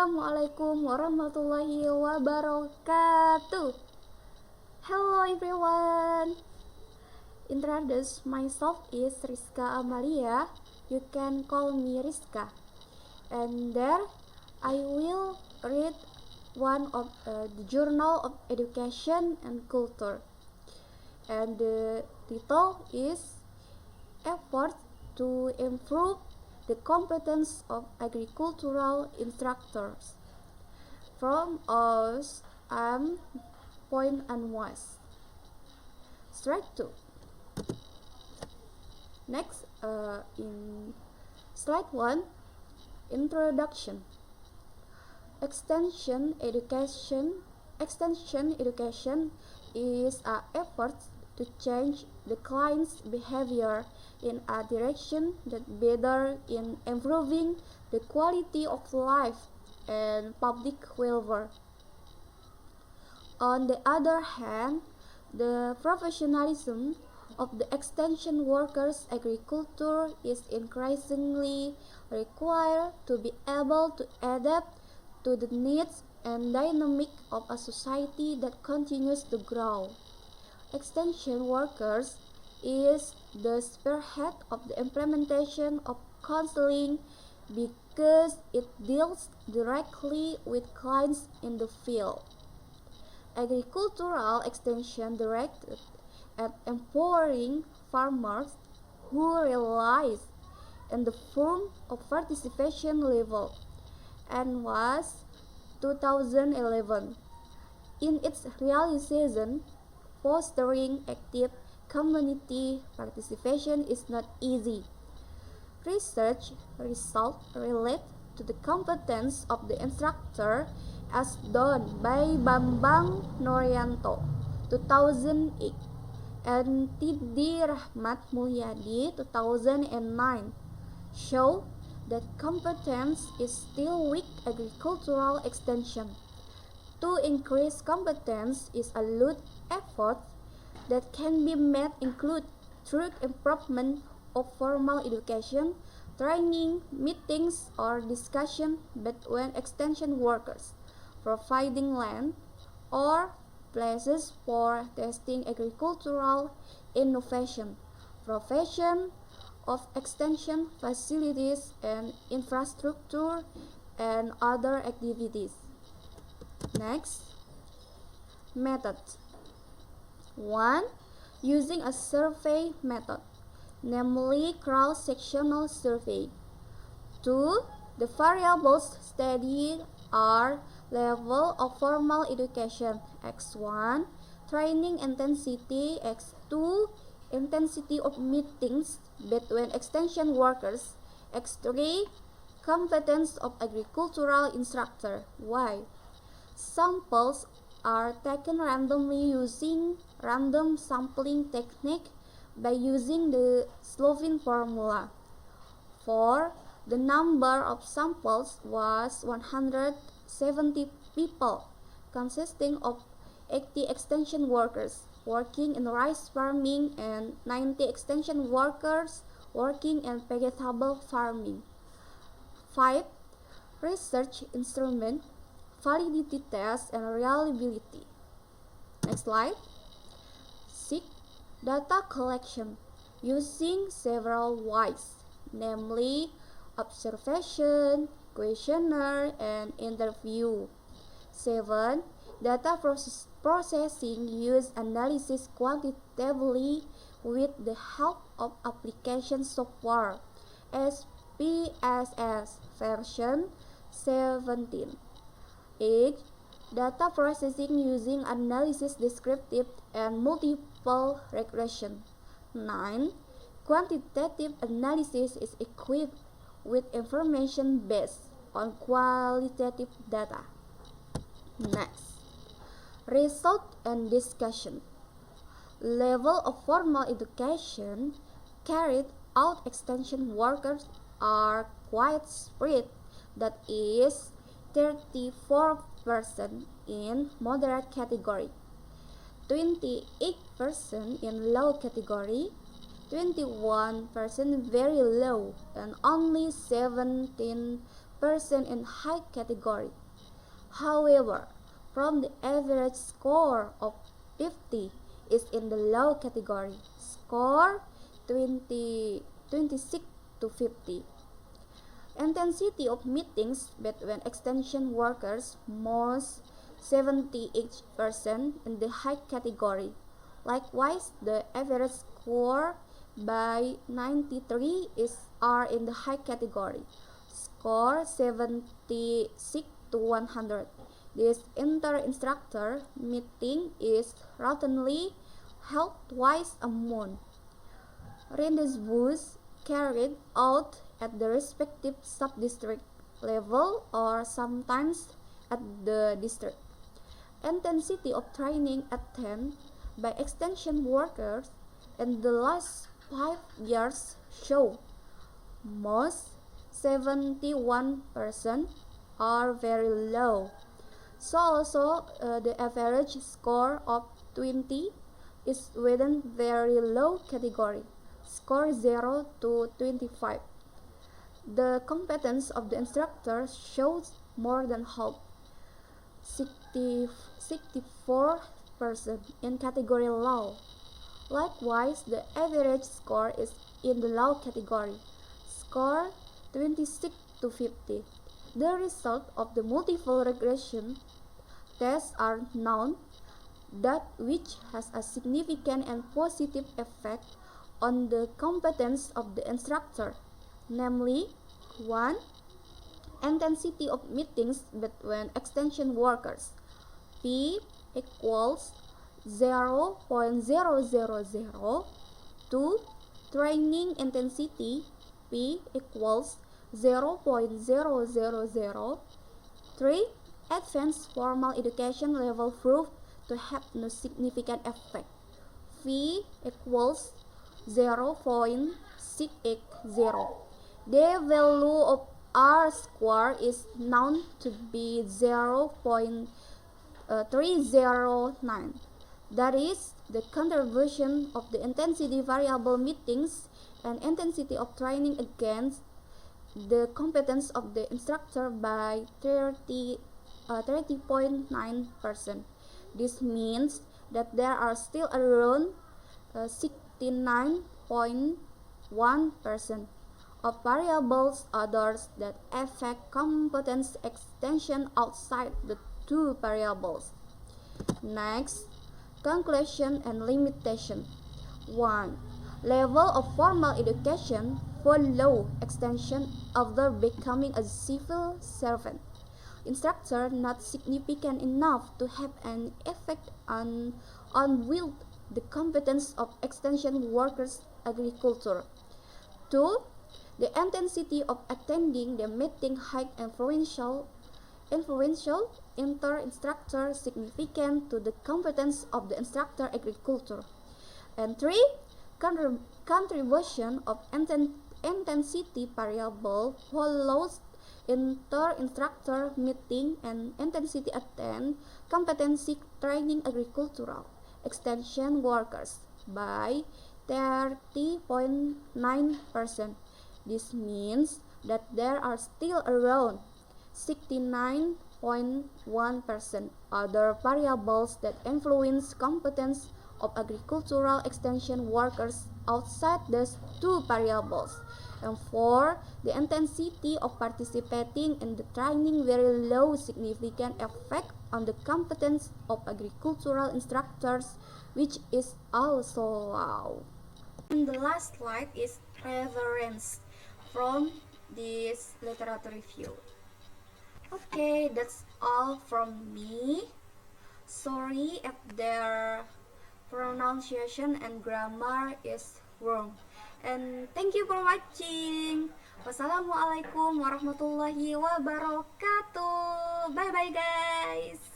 Assalamualaikum warahmatullahi wabarakatuh. Hello everyone. Introduce myself is Rizka Amalia. You can call me Rizka. And there I will read one of the Journal of Education and Culture. And the title is Efforts to Improve the Competence of Agricultural Instructors. From us, Point and West. Strike 2. Next, in slide 1, Introduction. Extension education is an effort to change the client's behavior in a direction that better in improving the quality of life and public welfare. On the other hand, the professionalism of the extension workers agriculture is increasingly required to be able to adapt to the needs and dynamic of a society that continues to grow. Extension workers is the spearhead of the implementation of counseling because it deals directly with clients in the field. Agricultural extension directed at empowering farmers who realize in the form of participation level and was 2011. In its realization, fostering active community participation is not easy. Research results relate to the competence of the instructor as done by Bambang Norianto 2008 and Tiddi Rahmat Mulyadi 2009 show that competence is still weak agricultural extension. To increase competence is a lot effort that can be made include through improvement of formal education, training, meetings or discussion between extension workers, providing land or places for testing agricultural innovation, provision of extension facilities and infrastructure and other activities. Next, method. 1. Using a survey method, namely cross-sectional survey. 2. The variables studied are level of formal education X1, training intensity X2, intensity of meetings between extension workers X3, competence of agricultural instructor Y. Samples are taken randomly using random sampling technique by using the Slovene formula. 4. The number of samples was 170 people, consisting of 80 extension workers working in rice farming and 90 extension workers working in vegetable farming. 5. Research instrument, validity test and reliability. Next slide. 6. Data collection using several ways, namely observation, questionnaire, and interview. 7. Data processing use analysis quantitatively with the help of application software SPSS version 17. 8. Data processing using analysis descriptive and multiple regression. 9. Quantitative analysis is equipped with information based on qualitative data. Next, result and discussion. Level of formal education carried out extension workers are quite spread, that is 34% in moderate category, 28% in low category, 21% very low, and only 17% in high category. However, from the average score of 50 is in the low category, score 26 to 50. Intensity of meetings between extension workers most 78% in the high category. Likewise, the average score by 93 are in the high category, score 76 to 100. This inter-instructor meeting is routinely held twice a month. Rendezvous carried out at the respective sub-district level or sometimes at the district. Intensity of training attended by extension workers in the last 5 years show most 71% are very low. So also the average score of 20 is within very low category, score 0 to 25. The competence of the instructor shows more than half, 64% in category low. Likewise, the average score is in the low category, score 26 to 50. The result of the multiple regression tests are known, that which has a significant and positive effect on the competence of the instructor, namely 1. Intensity of meetings between extension workers, P equals 0.000. 2. Training intensity, P equals 0.000. 3. Advanced formal education level proved to have no significant effect, V equals 0.680. The value of R square is known to be 0.309. That is, the contribution of the intensity variable meetings and intensity of training against the competence of the instructor by 30.9%. This means that there are still around 69.1% of variables others that affect competence extension outside the two variables. Next, conclusion and limitation. 1. Level of formal education follow extension after becoming a civil servant. Instructor not significant enough to have an effect on build the competence of extension workers agriculture. 2. The intensity of attending the meeting high influential inter-instructor significant to the competence of the instructor agriculture. And 3. Contribution of intensity variable follows inter-instructor meeting and intensity attend competency training agricultural extension workers by 30.9%. This means that there are still around 69.1% other variables that influence competence of agricultural extension workers outside those two variables. And 4. The intensity of participating in the training very low significant effect on the competence of agricultural instructors, which is also low. And the last slide is reference from this literature review. Okay, that's all from me. Sorry if their pronunciation and grammar is wrong. And thank you for watching. Wassalamualaikum warahmatullahi wabarakatuh. Bye bye guys.